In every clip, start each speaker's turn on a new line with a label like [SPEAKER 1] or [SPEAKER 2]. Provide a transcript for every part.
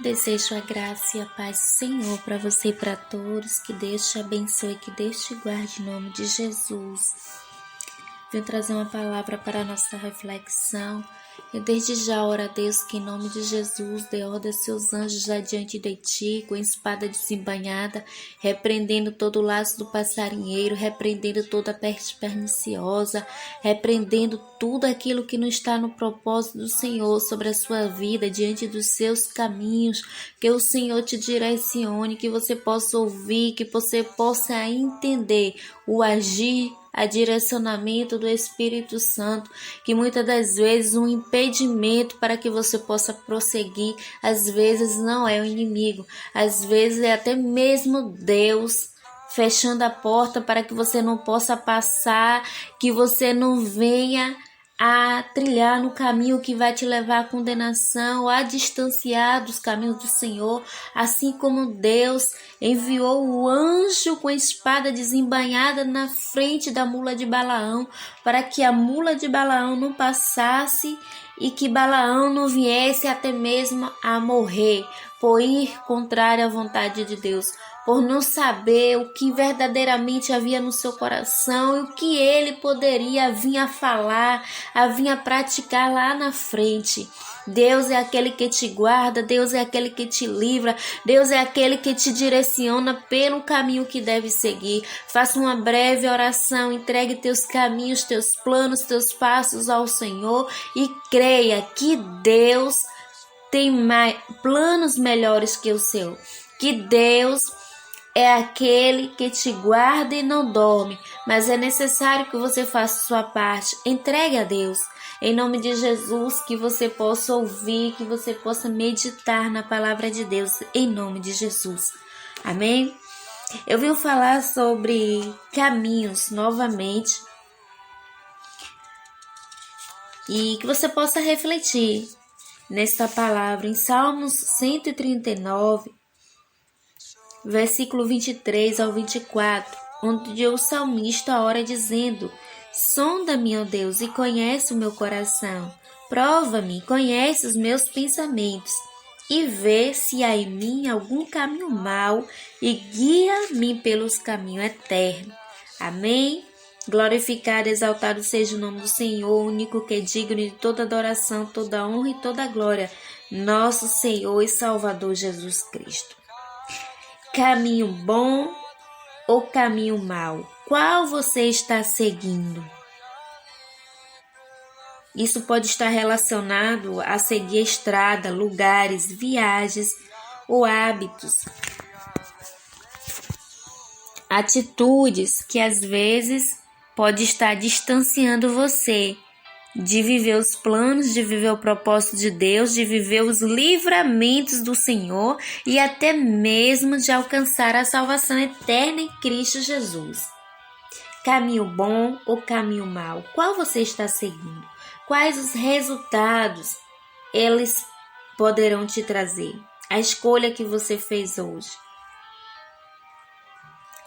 [SPEAKER 1] Desejo a graça e a paz do Senhor para você e para todos. Que Deus te abençoe, que Deus te guarde em nome de Jesus. Venho trazer uma palavra para a nossa reflexão. Eu desde já oro a Deus que em nome de Jesus dê ordem a seus anjos adiante de ti, com espada desembainhada, repreendendo todo o laço do passarinheiro, repreendendo toda a peste perniciosa, repreendendo tudo aquilo que não está no propósito do Senhor sobre a sua vida, diante dos seus caminhos, que o Senhor te direcione, que você possa ouvir, que você possa entender o agir, a direcionamento do Espírito Santo, que muitas das vezes um impedimento para que você possa prosseguir, às vezes não é o inimigo, às vezes é até mesmo Deus fechando a porta para que você não possa passar, que você não venha a trilhar no caminho que vai te levar à condenação, a distanciar dos caminhos do Senhor, assim como Deus enviou o anjo com a espada desembainhada na frente da mula de Balaão, para que a mula de Balaão não passasse e que Balaão não viesse até mesmo a morrer, por ir contrário à vontade de Deus, por não saber o que verdadeiramente havia no seu coração e o que ele poderia vir a falar, a vir a praticar lá na frente. Deus é aquele que te guarda, Deus é aquele que te livra, Deus é aquele que te direciona pelo caminho que deve seguir. Faça uma breve oração, entregue teus caminhos, teus planos, teus passos ao Senhor e creia que Deus tem planos melhores que o seu, que Deus é aquele que te guarda e não dorme, mas é necessário que você faça sua parte. Entregue a Deus, em nome de Jesus, que você possa ouvir, que você possa meditar na palavra de Deus, em nome de Jesus. Amém? Eu vim falar sobre caminhos novamente e que você possa refletir nesta palavra em Salmos 139, versículo 23 ao 24, onde o salmista ora dizendo: sonda-me, ó Deus, e conhece o meu coração. Prova-me, conhece os meus pensamentos, e vê se há em mim algum caminho mau, e guia-me pelos caminhos eternos. Amém? Glorificado, exaltado seja o nome do Senhor, único que é digno de toda adoração, toda honra e toda glória, nosso Senhor e Salvador Jesus Cristo. Caminho bom ou caminho mau? Qual você está seguindo? Isso pode estar relacionado a seguir a estrada, lugares, viagens ou hábitos. Atitudes que às vezes pode estar distanciando você de viver os planos, de viver o propósito de Deus, de viver os livramentos do Senhor e até mesmo de alcançar a salvação eterna em Cristo Jesus. Caminho bom ou caminho mau? Qual você está seguindo? Quais os resultados eles poderão te trazer? A escolha que você fez hoje.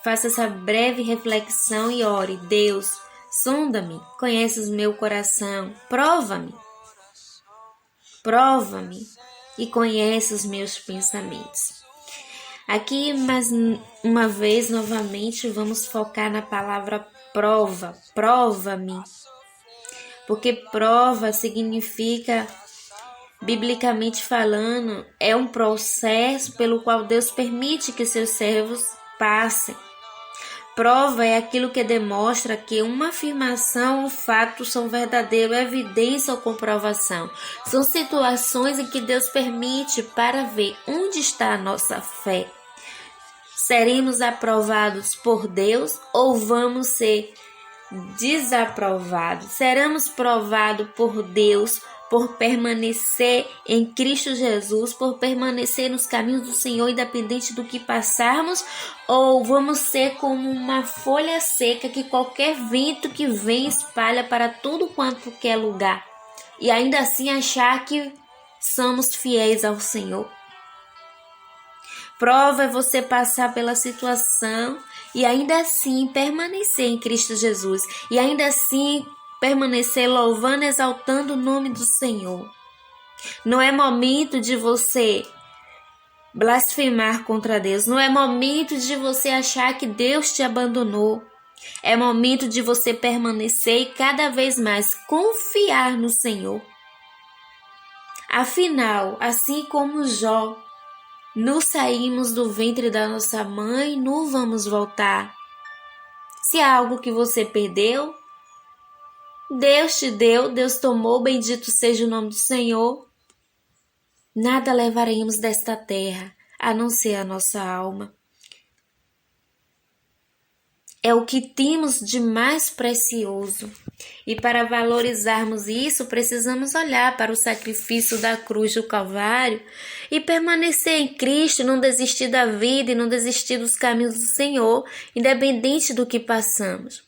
[SPEAKER 1] Faça essa breve reflexão e ore: Deus, sonda-me, conheces meu coração, prova-me e conhece os meus pensamentos. Aqui, mais uma vez, novamente, vamos focar na palavra prova, prova-me, porque prova significa, biblicamente falando, é um processo pelo qual Deus permite que seus servos passem. Prova é aquilo que demonstra que uma afirmação ou fato são verdadeiro, evidência ou comprovação. São situações em que Deus permite para ver onde está a nossa fé. Seremos aprovados por Deus ou vamos ser desaprovados? Seremos provados por Deus por permanecer em Cristo Jesus, por permanecer nos caminhos do Senhor, independente do que passarmos, ou vamos ser como uma folha seca que qualquer vento que vem espalha para tudo quanto quer lugar, e ainda assim achar que somos fiéis ao Senhor? Prova é você passar pela situação e ainda assim permanecer em Cristo Jesus, e ainda assim permanecer louvando, exaltando o nome do Senhor. Não é momento de você blasfemar contra Deus. Não é momento de você achar que Deus te abandonou. É momento de você permanecer e cada vez mais confiar no Senhor. Afinal, assim como Jó, nos saímos do ventre da nossa mãe, não vamos voltar. Se há algo que você perdeu, Deus te deu, Deus tomou, bendito seja o nome do Senhor. Nada levaremos desta terra, a não ser a nossa alma. É o que temos de mais precioso. E para valorizarmos isso, precisamos olhar para o sacrifício da cruz do Calvário e permanecer em Cristo, não desistir da vida e não desistir dos caminhos do Senhor, independente do que passamos.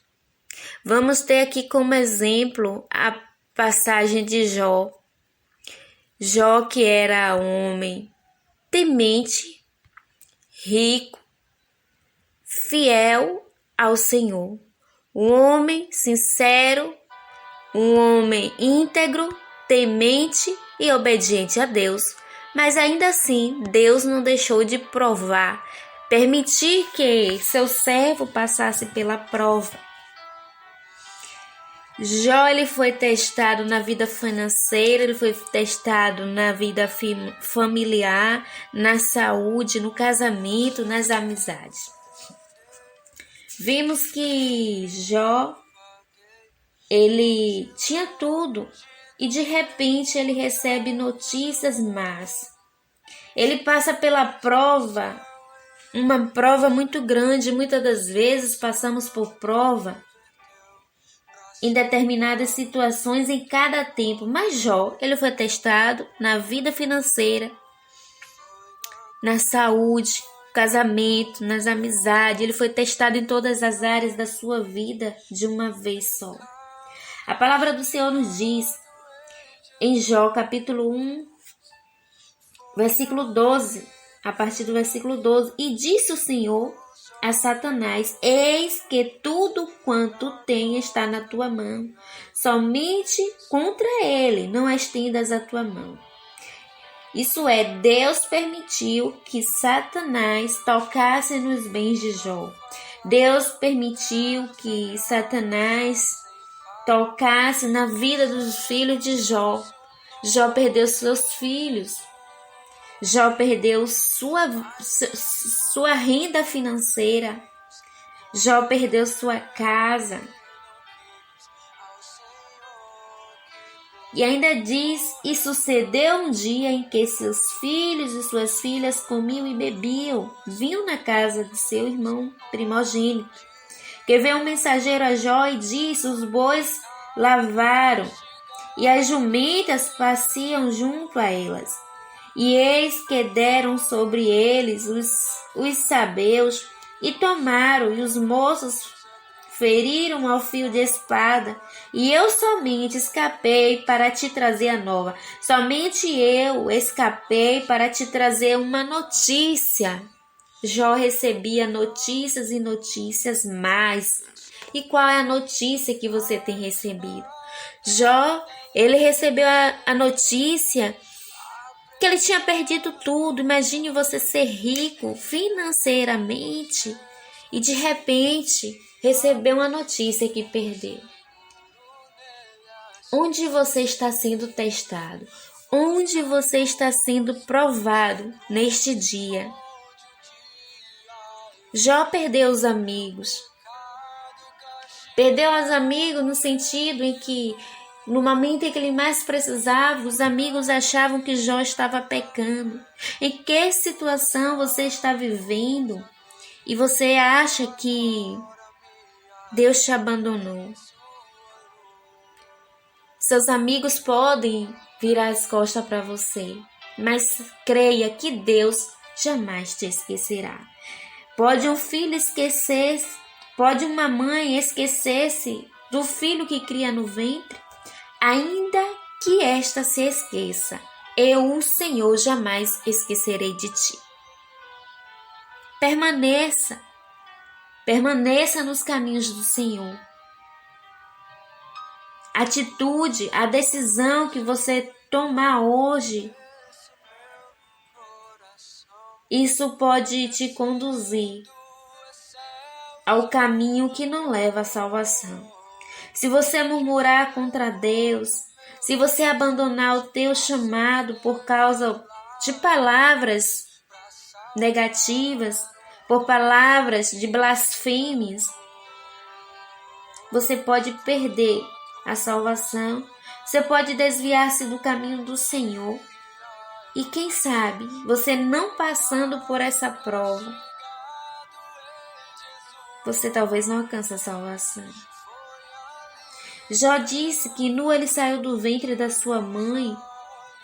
[SPEAKER 1] Vamos ter aqui como exemplo a passagem de Jó. Jó, que era homem temente, rico, fiel ao Senhor, um homem sincero, um homem íntegro, temente e obediente a Deus. Mas ainda assim, Deus não deixou de provar, permitir que seu servo passasse pela prova. Jó, ele foi testado na vida financeira, ele foi testado na vida familiar, na saúde, no casamento, nas amizades. Vimos que Jó, ele tinha tudo e de repente ele recebe notícias más. Ele passa pela prova, uma prova muito grande. Muitas das vezes passamos por prova em determinadas situações em cada tempo. Mas Jó, ele foi testado na vida financeira, na saúde, casamento, nas amizades. Ele foi testado em todas as áreas da sua vida de uma vez só. A palavra do Senhor nos diz em Jó capítulo 1, versículo 12, a partir do versículo 12: E disse o Senhor a Satanás: Eis que tudo quanto tem está na tua mão, somente contra ele não estendas a tua mão. Isso é, Deus permitiu que Satanás tocasse nos bens de Jó. Deus permitiu que Satanás tocasse na vida dos filhos de Jó. Jó perdeu seus filhos. Jó perdeu sua renda financeira. Jó perdeu sua casa. E ainda diz: E sucedeu um dia em que seus filhos e suas filhas comiam e bebiam vinho na casa de seu irmão primogênito. Que veio um mensageiro a Jó e disse: Os bois lavaram e as jumentas passeam junto a elas. E eis que deram sobre eles os sabeus e tomaram, e os moços feriram ao fio de espada, e eu somente escapei para te trazer a nova. Somente eu escapei para te trazer uma notícia. Jó recebia notícias e notícias mais. E qual é a notícia que você tem recebido? Jó, ele recebeu a notícia que ele tinha perdido tudo. Imagine você ser rico financeiramente e de repente receber uma notícia que perdeu. Onde você está sendo testado? Onde você está sendo provado neste dia? Jó perdeu os amigos. Perdeu os amigos no sentido em que no momento em que ele mais precisava, os amigos achavam que Jó estava pecando. Em que situação você está vivendo e você acha que Deus te abandonou? Seus amigos podem virar as costas para você, mas creia que Deus jamais te esquecerá. Pode um filho esquecer, pode uma mãe esquecer-se do filho que cria no ventre, ainda que esta se esqueça, eu, o Senhor, jamais esquecerei de ti. Permaneça nos caminhos do Senhor. A atitude, a decisão que você tomar hoje isso pode te conduzir ao caminho que não leva à salvação. Se você murmurar contra Deus, se você abandonar o teu chamado por causa de palavras negativas, por palavras de blasfêmias, você pode perder a salvação, você pode desviar-se do caminho do Senhor. E quem sabe, você não passando por essa prova, você talvez não alcance a salvação. Jó disse que nu ele saiu do ventre da sua mãe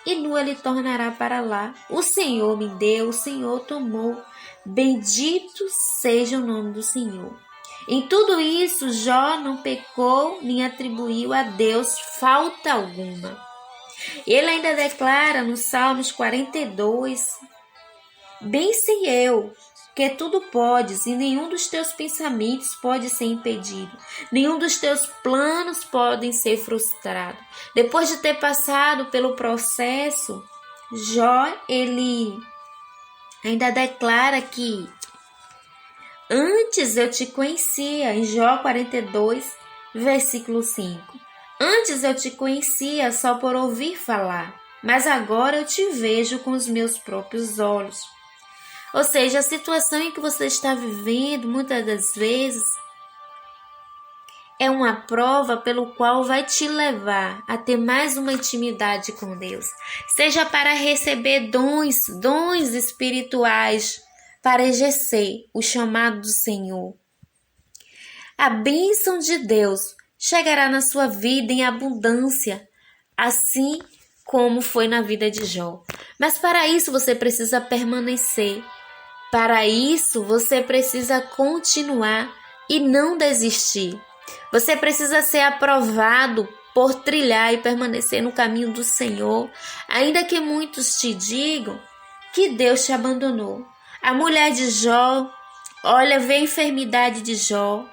[SPEAKER 1] e nu ele tornará para lá. O Senhor me deu, o Senhor tomou. Bendito seja o nome do Senhor. Em tudo isso, Jó não pecou nem atribuiu a Deus falta alguma. Ele ainda declara no Salmos 42, bem sei eu que tudo podes e nenhum dos teus pensamentos pode ser impedido. Nenhum dos teus planos podem ser frustrados. Depois de ter passado pelo processo, Jó, ele ainda declara que antes eu te conhecia, em Jó 42, versículo 5. Antes eu te conhecia só por ouvir falar, mas agora eu te vejo com os meus próprios olhos. Ou seja, a situação em que você está vivendo, muitas das vezes, é uma prova pelo qual vai te levar a ter mais uma intimidade com Deus. Seja para receber dons espirituais, para exercer o chamado do Senhor. A bênção de Deus chegará na sua vida em abundância, assim como foi na vida de Jó. Mas para isso você precisa permanecer. Para isso, você precisa continuar e não desistir. Você precisa ser aprovado por trilhar e permanecer no caminho do Senhor, ainda que muitos te digam que Deus te abandonou. A mulher de Jó, olha, vê a enfermidade de Jó,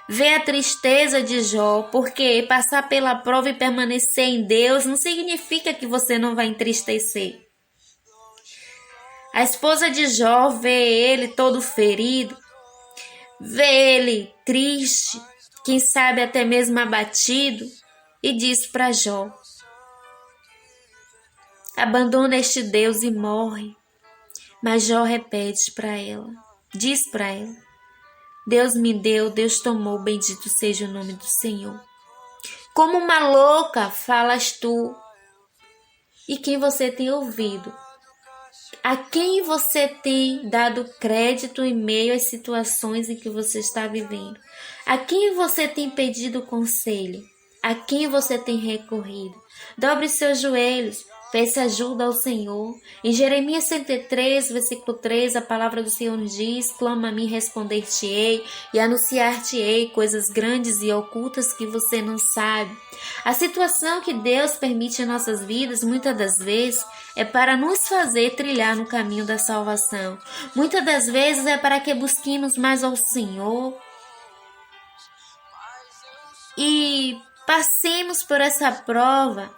[SPEAKER 1] vê a tristeza de Jó, porque passar pela prova e permanecer em Deus não significa que você não vai entristecer. A esposa de Jó vê ele todo ferido, vê ele triste, quem sabe até mesmo abatido, e diz para Jó: abandona este Deus e morre. Mas Jó repete para ela, diz para ela: Deus me deu, Deus tomou, bendito seja o nome do Senhor. Como uma louca falas tu, e quem você tem ouvido? A quem você tem dado crédito em meio às situações em que você está vivendo? A quem você tem pedido conselho? A quem você tem recorrido? Dobre seus joelhos, peça ajuda ao Senhor. Em Jeremias 103, versículo 3, a palavra do Senhor nos diz: clama a mim, responder-te-ei e anunciar-te-ei coisas grandes e ocultas que você não sabe. A situação que Deus permite em nossas vidas, muitas das vezes, é para nos fazer trilhar no caminho da salvação. Muitas das vezes é para que busquemos mais ao Senhor e passemos por essa prova,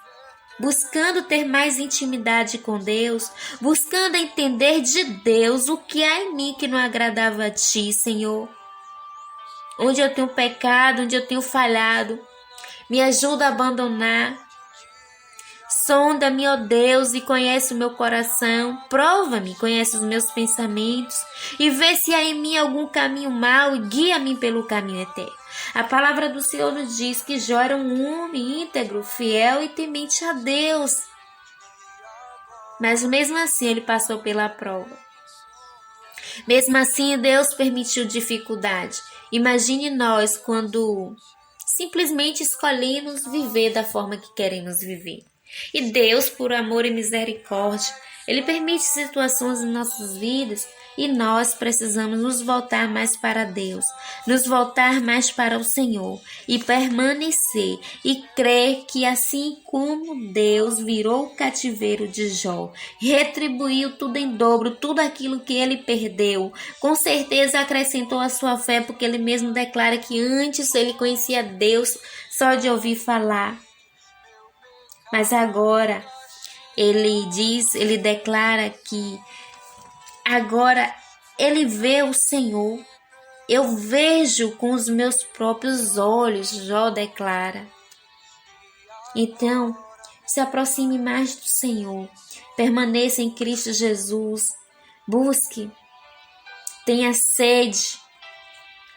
[SPEAKER 1] buscando ter mais intimidade com Deus, buscando entender de Deus o que há em mim que não agradava a Ti, Senhor. Onde eu tenho pecado, onde eu tenho falhado, me ajuda a abandonar. Sonda-me, ó Deus, e conhece o meu coração. Prova-me, conhece os meus pensamentos e vê se há em mim algum caminho mau e guia-me pelo caminho eterno. A palavra do Senhor nos diz que Jó era um homem íntegro, fiel e temente a Deus. Mas mesmo assim ele passou pela prova. Mesmo assim Deus permitiu dificuldade. Imagine nós quando simplesmente escolhemos viver da forma que queremos viver. E Deus, por amor e misericórdia, Ele permite situações em nossas vidas e nós precisamos nos voltar mais para Deus, nos voltar mais para o Senhor e permanecer e crer que assim como Deus virou o cativeiro de Jó, retribuiu tudo em dobro, tudo aquilo que ele perdeu, com certeza acrescentou a sua fé, porque ele mesmo declara que antes ele conhecia Deus só de ouvir falar. Mas agora ele declara que agora ele vê o Senhor. Eu vejo com os meus próprios olhos, Jó declara. Então, se aproxime mais do Senhor, permaneça em Cristo Jesus, busque, tenha sede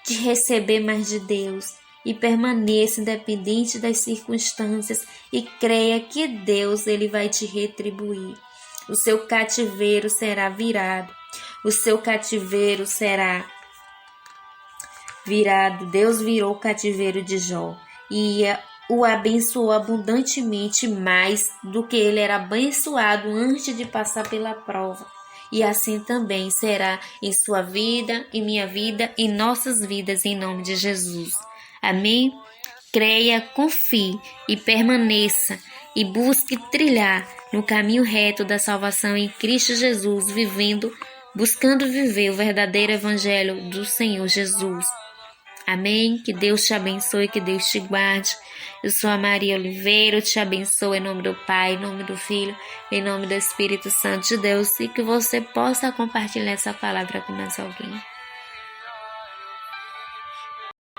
[SPEAKER 1] de receber mais de Deus e permaneça independente das circunstâncias e creia que Deus ele vai te retribuir. O seu cativeiro será virado, o seu cativeiro será virado. Deus virou o cativeiro de Jó e o abençoou abundantemente mais do que ele era abençoado antes de passar pela prova. E assim também será em sua vida, em minha vida, em nossas vidas, em nome de Jesus. Amém? Creia, confie e permaneça e busque trilhar no caminho reto da salvação em Cristo Jesus, buscando viver o verdadeiro evangelho do Senhor Jesus. Amém? Que Deus te abençoe, que Deus te guarde. Eu sou a Maria Oliveira, eu te abençoo em nome do Pai, em nome do Filho, em nome do Espírito Santo de Deus, e que você possa compartilhar essa palavra com mais alguém.